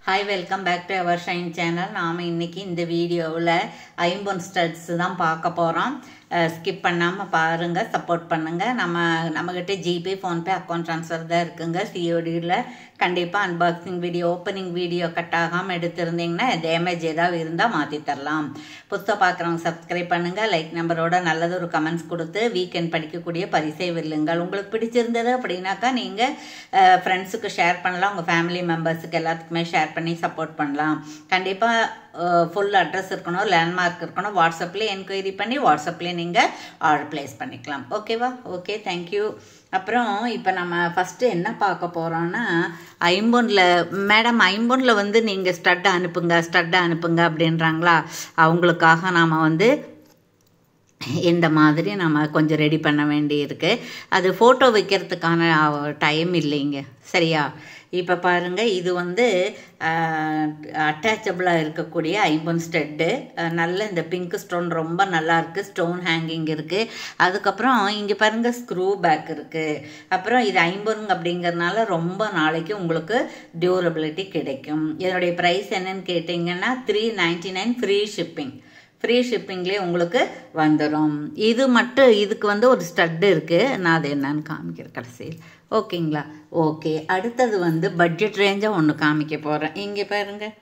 Hi, welcome back to our Shine channel. நாம இன்னைக்கு இந்த வீடியோவில் ஐம்பொன் ஸ்டட்ஸ் தான் பார்க்க போகிறோம். ஸ்கிப் பண்ணாமல் பாருங்கள், சப்போர்ட் பண்ணுங்கள். நம்மகிட்ட ஜிபே ஃபோன்பே அக்கௌண்ட் ட்ரான்ஸ்ஃபர் தான் இருக்குங்க. சிஓடியில் கண்டிப்பாக unboxing video opening video cut ஆகாமல் எடுத்திருந்தீங்கன்னா டேமேஜ் ஏதாவது இருந்தால் மாற்றி தரலாம். புதுசாக பார்க்குறவங்க சப்ஸ்கிரைப் பண்ணுங்கள். லைக் நம்பரோட நல்லது ஒரு கமெண்ட்ஸ் கொடுத்து வீக்கெண்ட் படிக்கக்கூடிய பரிசை வெல்லுங்கள். உங்களுக்கு பிடிச்சிருந்தது அப்படின்னாக்கா நீங்கள் ஃப்ரெண்ட்ஸுக்கு ஷேர் பண்ணலாம், உங்கள் ஃபேமிலி மெம்பர்ஸுக்கு எல்லாத்துக்குமே ஷேர் பண்ணி சப்போர்ட் பண்ணலாம். கண்டிப்பாக ஃபுல் அட்ரஸ் இருக்கணும், லேண்ட்மார்க் இருக்கணும். வாட்ஸ்அப்லேயே என்கொயரி பண்ணி வாட்ஸ்அப்லேயே நீங்கள் ஆர்டர் ப்ளேஸ் பண்ணிக்கலாம். ஓகேவா? Okay, thank you. அப்புறம் இப்போ நம்ம ஃபஸ்ட்டு என்ன பார்க்க போகிறோன்னா, ஐம்பொன்னில் வந்து நீங்கள் ஸ்டட் அனுப்புங்க அப்படின்றாங்களா, அவங்களுக்காக நாம் வந்து இந்த மாதிரி நம்ம கொஞ்சம் ரெடி பண்ண வேண்டியிருக்கு. அது ஃபோட்டோ வைக்கிறதுக்கான டைம் இல்லைங்க, சரியா? இப்போ பாருங்கள், இது வந்து அட்டாச்சபிளாக இருக்கக்கூடிய ஐம்பொன் ஸ்டட்டு. நல்ல இந்த பிங்க் ஸ்டோன் ரொம்ப நல்லாயிருக்கு, ஸ்டோன் ஹேங்கிங் இருக்குது. அதுக்கப்புறம் இங்கே பாருங்கள் ஸ்க்ரூ பேக் இருக்குது. அப்புறம் இது ஐம்பொன் அப்படிங்கிறதுனால ரொம்ப நாளைக்கு உங்களுக்கு டியூரபிலிட்டி கிடைக்கும். இதனுடைய ப்ரைஸ் என்னன்னு கேட்டிங்கன்னா 399 ஃப்ரீ ஷிப்பிங்லேயே உங்களுக்கு வந்துடும். இதுக்கு வந்து ஒரு ஸ்டட்டு இருக்குது, நான் அது என்னன்னு காமிக்கிறேன் கடைசியில். ஓகேங்களா? ஓகே, அடுத்தது வந்து பட்ஜெட் ரேஞ்சாக ஒன்று காமிக்க போகிறேன். இங்கே பாருங்கள்,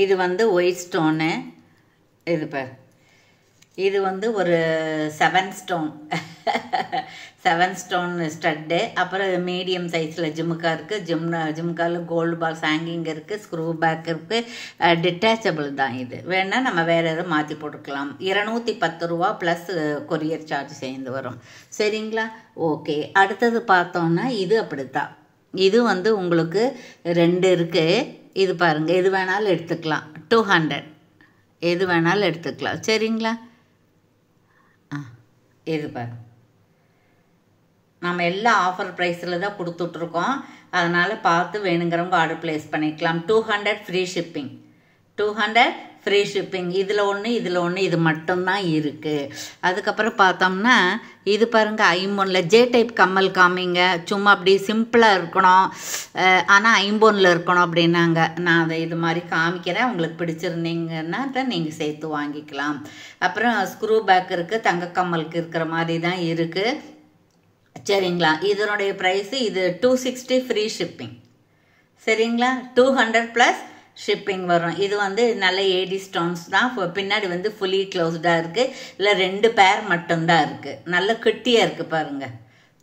இது வந்து ஒயிட் ஸ்டோனு. இது வந்து ஒரு 7 ஸ்டோன் ஸ்டட்டு. அப்புறம் மீடியம் சைஸில் ஜிமுக்கா இருக்குது. ஜிமுக்காவில் கோல்டு பால்ஸ் ஹேங்கிங் இருக்குது, ஸ்க்ரூ பேக் இருக்குது. டிட்டாச்சபிள் தான். இது வேணால் நம்ம வேறு எதாவது மாற்றி போட்டுக்கலாம். 210 ரூபா ப்ளஸ் கொரியர் சார்ஜ் சேர்ந்து வரும். சரிங்களா? ஓகே, அடுத்தது பார்த்தோன்னா இது அப்படித்தான். இது வந்து உங்களுக்கு 2 இருக்குது. இது பாருங்கள், எது வேணாலும் எடுத்துக்கலாம். 200 எது வேணாலும் எடுத்துக்கலாம். சரிங்களா? இது பாருங்க, நம்ம எல்லா ஆஃபர் ப்ரைஸில் தான் கொடுத்துட்ருக்கோம். அதனால் பார்த்து வேணுங்கிறவங்க ஆர்டர் ப்ளேஸ் பண்ணிக்கலாம். 200 ஃப்ரீ ஷிப்பிங். 200 free shipping. இதில் ஒன்று இது மட்டும்தான் இருக்குது. அதுக்கப்புறம் பார்த்தோம்னா இது பாருங்கள், ஐம்பொன்னில் ஜே டைப் கம்மல் காமிங்க. சும்மா அப்படி சிம்பிளாக இருக்கணும், ஆனால் ஐம்பொன்னில் இருக்கணும் அப்படின்னாங்க. நான் அதை இது மாதிரி காமிக்கிறேன். உங்களுக்கு பிடிச்சிருந்தீங்கன்னா தான் நீங்கள் சேர்த்து வாங்கிக்கலாம். அப்புறம் ஸ்க்ரூ பேக் இருக்குது, தங்க கம்மலுக்கு இருக்கிற மாதிரி தான் இருக்குது. சரிங்களா? இதனுடைய ப்ரைஸு இது 260 ஃப்ரீ ஷிப்பிங். சரிங்களா? 200 ப்ளஸ் ஷிப்பிங் வரும். இது வந்து நல்ல ஏடி ஸ்டோன்ஸ் தான். பின்னாடி வந்து ஃபுல்லி க்ளோஸ்டாக இருக்குது. இல்லை 2 பேர் மட்டும்தான் இருக்குது. நல்ல கெட்டியாக இருக்குது பாருங்கள்.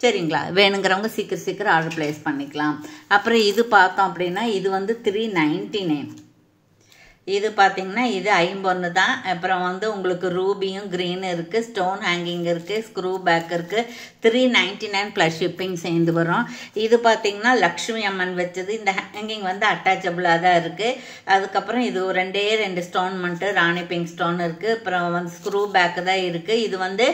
சரிங்களா? வேணுங்கிறவங்க சீக்கிரம் ஆர்டர் ப்ளேஸ் பண்ணிக்கலாம். அப்புறம் இது பார்த்தோம் அப்படின்னா இது வந்து 399. இது பார்த்திங்கன்னா இது ஐம்பொன்னு தான். அப்புறம் வந்து உங்களுக்கு ரூபியும் க்ரீன் இருக்குது, ஸ்டோன் ஹேங்கிங் இருக்குது, ஸ்க்ரூ பேக் இருக்குது. 399 ப்ளஸ் ஷிப்பிங் சேர்ந்து வரும். இது பார்த்திங்கன்னா லக்ஷ்மி அம்மன் வச்சது. இந்த ஹேங்கிங் வந்து அட்டாச்சபிளாக தான் இருக்குது. அதுக்கப்புறம் இது 2 ஸ்டோன் மட்டும் ராணி பிங்க் ஸ்டோன் இருக்குது. அப்புறம் வந்து ஸ்க்ரூ பேக்கு தான் இருக்குது. இது வந்து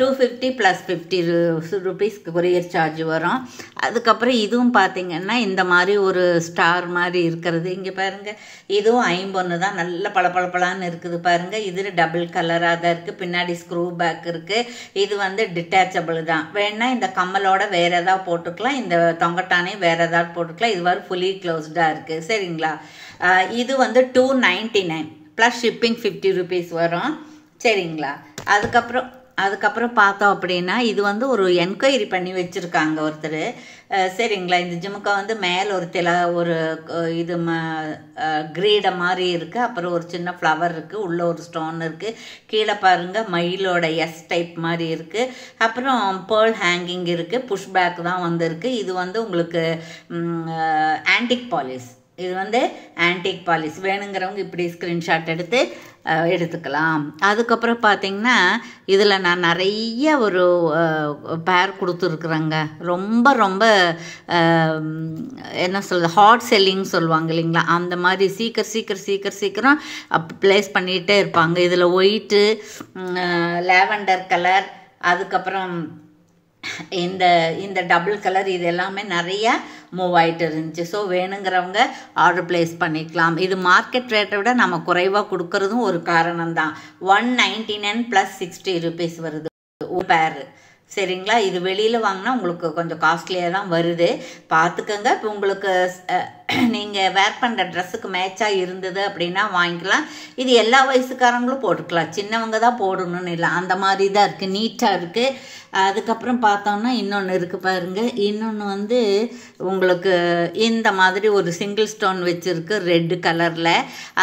250 ப்ளஸ் 50 ருபீஸ் கொரியர் சார்ஜ் வரும். அதுக்கப்புறம் இதுவும் பார்த்திங்கன்னா இந்த மாதிரி ஒரு ஸ்டார் மாதிரி இருக்கிறது. இங்கே பாருங்கள், இதுவும் ஐம்பொன்னு தான். நல்ல பளபளன்னு இருக்குது பாருங்கள். இது டபுள் கலராக தான் இருக்குது. பின்னாடி ஸ்க்ரூ பேக் இருக்குது. இது வந்து டிட்டாச்சபிள் தான். வேணா இந்த கம்மலோட வேற ஏதாவது போட்டுக்கலாம், இந்த தொங்கட்டானே வேற ஏதாவது போட்டுக்கலாம். இது வரை ஃபுல்லி க்ளோஸ்டாக இருக்குது. சரிங்களா? இது வந்து 299 ப்ளஸ் ஷிப்பிங் 50 ருபீஸ் வரும். சரிங்களா? அதுக்கப்புறம் பார்த்தோம் அப்படின்னா இது வந்து ஒரு என்கொயரி பண்ணி வச்சுருக்காங்க ஒருத்தர். சரிங்களா? இந்த ஜிமுக்கா வந்து மேலே ஒரு இது கிரீடை மாதிரி இருக்குது. அப்புறம் ஒரு சின்ன ஃப்ளவர் இருக்குது, உள்ளே ஒரு ஸ்டோன் இருக்குது. கீழே பாருங்கள் மயிலோட எஸ் டைப் மாதிரி இருக்குது. அப்புறம் பேர்ல் ஹேங்கிங் இருக்குது. புஷ் பேக் தான் வந்துருக்கு. இது வந்து உங்களுக்கு ஆன்டிக் பாலிஷ். இது வந்து ஆன்டிக் பாலிஷ். வேணுங்கிறவங்க இப்படி ஸ்க்ரீன்ஷாட் எடுத்துக்கலாம். அதுக்கப்புறம் பார்த்திங்கன்னா இதில் நான் நிறைய ஒரு பேர் கொடுத்துருக்குறேங்க. ரொம்ப என்ன சொல்கிறது, ஹாட் செல்லிங் சொல்லுவாங்க இல்லைங்களா, அந்த மாதிரி சீக்கிரம் ப்ளேஸ் பண்ணிகிட்டே இருப்பாங்க. இதில் ஒயிட்டு, லாவெண்டர் கலர், அதுக்கப்புறம் இந்த டபுள் கலர், இது எல்லாமே நிறைய மூவ் ஆகிட்டு இருந்துச்சு. ஸோ வேணுங்கிறவங்க ஆர்டர் ப்ளேஸ் பண்ணிக்கலாம். இது மார்க்கெட் ரேட்டை விட நம்ம குறைவாக கொடுக்கறதும் ஒரு காரணம் தான். 199 ப்ளஸ் 60 ருபீஸ் வருது ஒரு பேர். சரிங்களா? இது வெளியில் வாங்கினா உங்களுக்கு கொஞ்சம் காஸ்ட்லியாக தான் வருது, பார்த்துக்கோங்க. இப்போ உங்களுக்கு நீங்கள் வேர் பண்ணுற ட்ரெஸ்ஸுக்கு மேட்சாக இருந்தது அப்படின்னா வாங்கிக்கலாம். இது எல்லா வயசுக்காரங்களும் போட்டுக்கலாம், சின்னவங்க தான் போடணும்னு இல்லை, அந்த மாதிரி தான் இருக்குது, நீட்டாக இருக்குது. அதுக்கப்புறம் பார்த்தோம்னா இன்னொன்று இருக்குது பாருங்கள். இன்னொன்று வந்து உங்களுக்கு இந்த மாதிரி ஒரு சிங்கிள் ஸ்டோன் வச்சுருக்கு ரெட்டு கலரில்.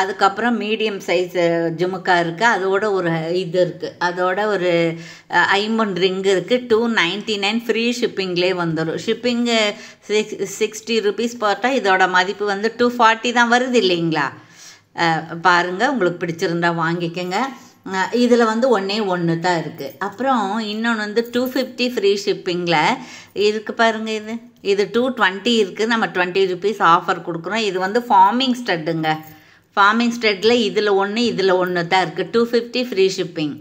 அதுக்கப்புறம் மீடியம் சைஸ் ஜுமுக்கா இருக்குது, அதோட ஒரு இது இருக்குது, அதோட ஒரு ஐம்பொன் ரிங்கு இருக்குது. 299 ஃப்ரீ ஷிப்பிங்லேயே வந்துடும். ஷிப்பிங்கு 60 rupees போட்டால் இதோட மதிப்பு வந்து 240 தான் வருது இல்லைங்களா. பாருங்கள், உங்களுக்கு பிடிச்சிருந்தா வாங்கிக்கோங்க. இதில் வந்து ஒன்று தான் இருக்குது. அப்புறம் இன்னொன்று வந்து 250 ஃப்ரீ ஷிப்பிங்கில் இருக்குது பாருங்கள். இது 220 இருக்குது, நம்ம 20 rupees ஆஃபர் கொடுக்குறோம். இது வந்து ஃபார்மிங் ஸ்டட்டுங்க. ஃபார்மிங் ஸ்டட்டில் இதில் ஒன்று தான் இருக்குது. 250 ஃப்ரீ ஷிப்பிங்.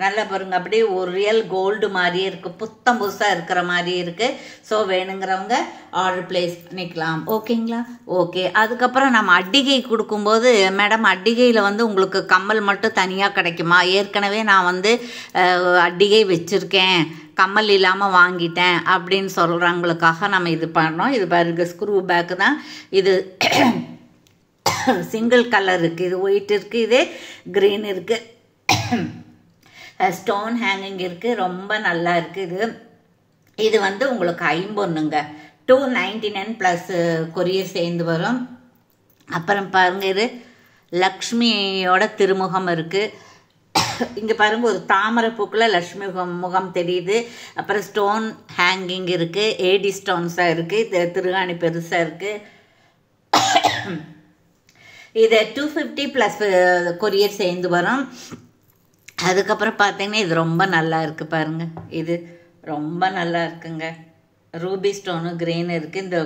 நல்லா பாருங்கள், அப்படியே ஒரு ரியல் கோல்டு மாதிரியே இருக்குது, புத்தம் புதுசாக இருக்கிற மாதிரி இருக்குது. ஸோ வேணுங்கிறவங்க ஆர்டர் பிளேஸ் பண்ணிக்கலாம். ஓகேங்களா? ஓகே. அதுக்கப்புறம் நம்ம அட்டிகை கொடுக்கும்போது, மேடம் அட்டிகையில் வந்து உங்களுக்கு கம்மல் மட்டும் தனியாக கிடைக்குமா? ஏற்கனவே நான் வந்து அட்டிகை வச்சுருக்கேன், கம்மல் இல்லாமல் வாங்கிட்டேன் அப்படின்னு சொல்கிறவங்களுக்காக நம்ம இது பண்ணோம். இது பாருங்க, ஸ்க்ரூ பேக்கு தான் இது. சிங்கிள் கலர் இருக்குது, இது ஒயிட் இருக்குது, இது க்ரீன் இருக்குது, ஸ்டோன் ஹேங்கிங் இருக்குது, ரொம்ப நல்லா இருக்குது. இது வந்து உங்களுக்கு 50 299 ப்ளஸ் கொரியர் சேர்ந்து வரும். அப்புறம் பாருங்கள், இது லக்ஷ்மியோட திருமுகம் இருக்குது. இங்கே பாருங்கள், ஒரு தாமரை பூக்கில் லக்ஷ்மி முகம் தெரியுது. அப்புறம் ஸ்டோன் ஹேங்கிங் இருக்குது, ஏடி ஸ்டோன்ஸாக இருக்குது, இது திருகாணி பெருசாக இருக்குது. இது 250 ப்ளஸ் கொரியர் சேர்ந்து வரும். அதுக்கப்புறம் பார்த்தீங்கன்னா இது ரொம்ப நல்லா இருக்குது பாருங்கள், இது ரொம்ப நல்லா இருக்குங்க. ரூபி ஸ்டோனு க்ரீன் இருக்குது. இந்த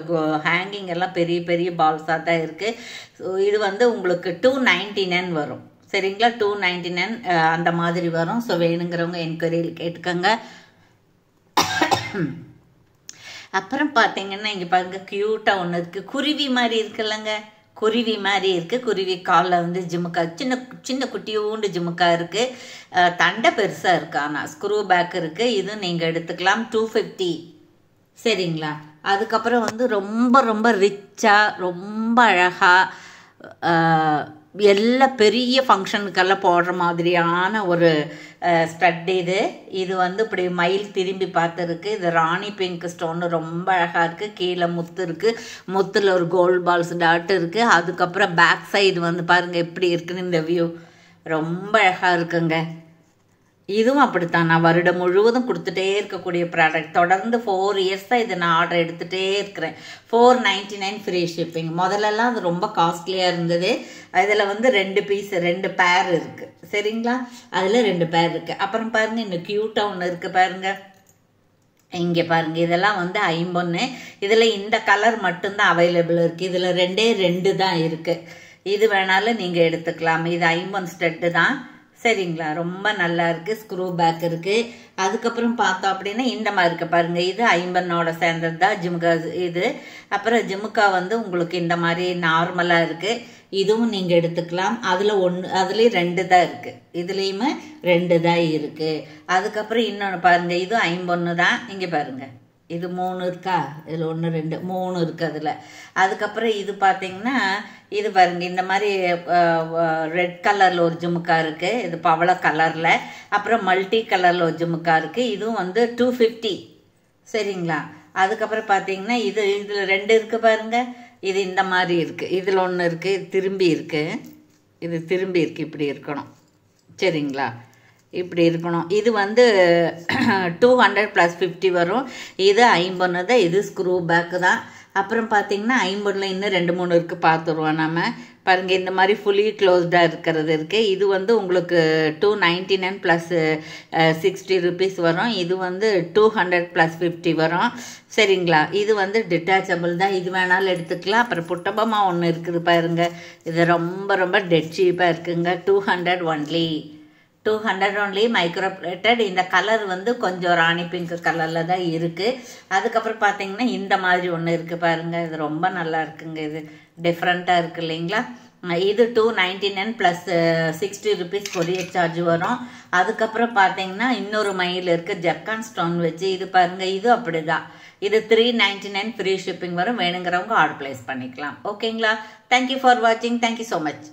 ஹேங்கிங் எல்லாம் பெரிய பெரிய பால்ஸாக தான் இருக்குது. ஸோ இது வந்து உங்களுக்கு 299 வரும். சரிங்களா? 299 அந்த மாதிரி வரும். ஸோ வேணுங்கிறவங்க என்கொயரியில் கேட்டுக்கோங்க. அப்புறம் பார்த்தீங்கன்னா இங்கே பாருங்கள், க்யூட்டாக ஒன்று இருக்குது, குருவி மாதிரி இருக்குல்லங்க, குருவி மாதிரி இருக்குது. குருவி காலில் வந்து ஜிமுக்கா, சின்ன சின்ன குட்டியோண்டு ஜிமுக்கா இருக்குது. தண்டை பெருசாக இருக்குது, ஆனால் ஸ்க்ரூ பேக் இருக்குது. இது நீங்கள் எடுத்துக்கலாம். 250. சரிங்களா? அதுக்கப்புறம் வந்து ரொம்ப ரொம்ப ரிச்சாக, ரொம்ப அழகாக, எல்லா பெரிய ஃபங்க்ஷனுக்கெல்லாம் போடுற மாதிரியான ஒரு ஸ்டட் இது. இது வந்து இப்படி மயில் திரும்பி பார்த்துருக்கு. இது ராணி பிங்க் ஸ்டோன்னு ரொம்ப அழகாக இருக்குது. கீழே முத்து இருக்குது, முத்தில் ஒரு கோல்டு பால்ஸ் டாட் இருக்குது. அதுக்கப்புறம் பேக் சைடு வந்து பாருங்கள் எப்படி இருக்குன்னு இந்த வியூ, ரொம்ப அழகாக இருக்குங்க. இதுவும் அப்படித்தான், நான் வருடம் முழுவதும் கொடுத்துட்டே இருக்கக்கூடிய ப்ராடக்ட். தொடர்ந்து 4 இயர்ஸாக இதை நான் ஆர்டர் எடுத்துகிட்டே இருக்கிறேன். 499 ஃப்ரீ ஷிப்பிங். முதல்லலாம் அது ரொம்ப காஸ்ட்லியாக இருந்தது. அதில் வந்து 2 பீஸ் 2 பேர் இருக்குது. சரிங்களா? அதில் 2 பேர் இருக்குது. அப்புறம் பாருங்கள், இன்னும் க்யூட்டாக ஒன்று இருக்குது பாருங்கள். இங்கே பாருங்கள், இதெல்லாம் வந்து 50. இதில் இந்த கலர் மட்டும்தான் அவைலபிள் இருக்குது. இதில் 2 தான் இருக்குது. இது வேணாலும் நீங்கள் எடுத்துக்கலாம். இது 50 ஸ்டெட்டு தான். சரிங்களா? ரொம்ப நல்லா இருக்குது. ஸ்க்ரூ பேக் இருக்குது. அதுக்கப்புறம் பார்த்தோம் அப்படின்னா இந்த மாதிரி இருக்குது பாருங்கள். இது 50 சேர்ந்தது தான் ஜிமுக்கா இது. அப்புறம் ஜிமுக்கா வந்து உங்களுக்கு இந்த மாதிரி நார்மலாக இருக்குது. இதுவும் நீங்கள் எடுத்துக்கலாம். அதுலேயும் 2 தான் இருக்குது. இதுலேயுமே 2 தான் இருக்குது. அதுக்கப்புறம் இன்னொன்று பாருங்கள், இது 51 தான். இங்கே பாருங்கள், இது 3 இருக்கா, இதில் 1 2 3 இருக்குது அதில். அதுக்கப்புறம் இது பார்த்தீங்கன்னா இது பாருங்க, இந்த மாதிரி ரெட் கலரில் ஒரு ஜுமுக்கா இருக்குது. இது பவள கலரில். அப்புறம் மல்டி கலரில் ஒரு ஜுமுக்கா இருக்குது. இதுவும் வந்து 250. சரிங்களா? அதுக்கப்புறம் பார்த்தீங்கன்னா இதில் 2 இருக்குது பாருங்கள். இது இந்த மாதிரி இருக்குது. இதில் 1 இருக்குது, இது திரும்பி இருக்குது. இது திரும்பி இருக்குது, இப்படி இருக்கணும். சரிங்களா? இப்படி இருக்கணும். இது வந்து 200 + 50 வரும். இது 50 தான். இது ஸ்க்ரூ பேக்கு தான். அப்புறம் பார்த்தீங்கன்னா 50 இன்னும் 2 3 இருக்குது, பார்த்துருவோம் நம்ம. பாருங்கள், இந்த மாதிரி ஃபுல்லி க்ளோஸ்டாக இருக்கிறது இருக்குது. இது வந்து உங்களுக்கு 299 + 60 rupees வரும். இது வந்து 200 + 50 வரும். சரிங்களா? இது வந்து டிட்டாச்சபிள் தான். இது வேணாலும் எடுத்துக்கலாம். அப்புறம் புட்டபமாக ஒன்று இருக்குது பாருங்கள். இது ரொம்ப ரொம்ப டெட் சீப்பாக இருக்குங்க. 200 ஒன்லி. 200 only micro plated. இந்த கலர் வந்து கொஞ்சம் ராணி பிங்க் கலரில் தான் இருக்குது. அதுக்கப்புறம் பார்த்தீங்கன்னா இந்த மாதிரி ஒன்று இருக்குது பாருங்கள். இது ரொம்ப நல்லா இருக்குங்க. இது டிஃப்ரெண்ட்டாக இருக்குது இல்லைங்களா? இது 299 + 60 rupees கொரியர் சார்ஜ் வரும். அதுக்கப்புறம் பார்த்தீங்கன்னா இன்னொரு மயில் இருக்குது, ஜக்கான் ஸ்டோன் வச்சு. இது பாருங்கள், இது அப்படி தான். இது 399 ஃப்ரீ ஷிப்பிங் வரும். வேணுங்கிறவங்க ஆர்டர் பிளேஸ் பண்ணிக்கலாம். ஓகேங்களா? தேங்க்யூ ஃபார் வாட்சிங். Thank you so much.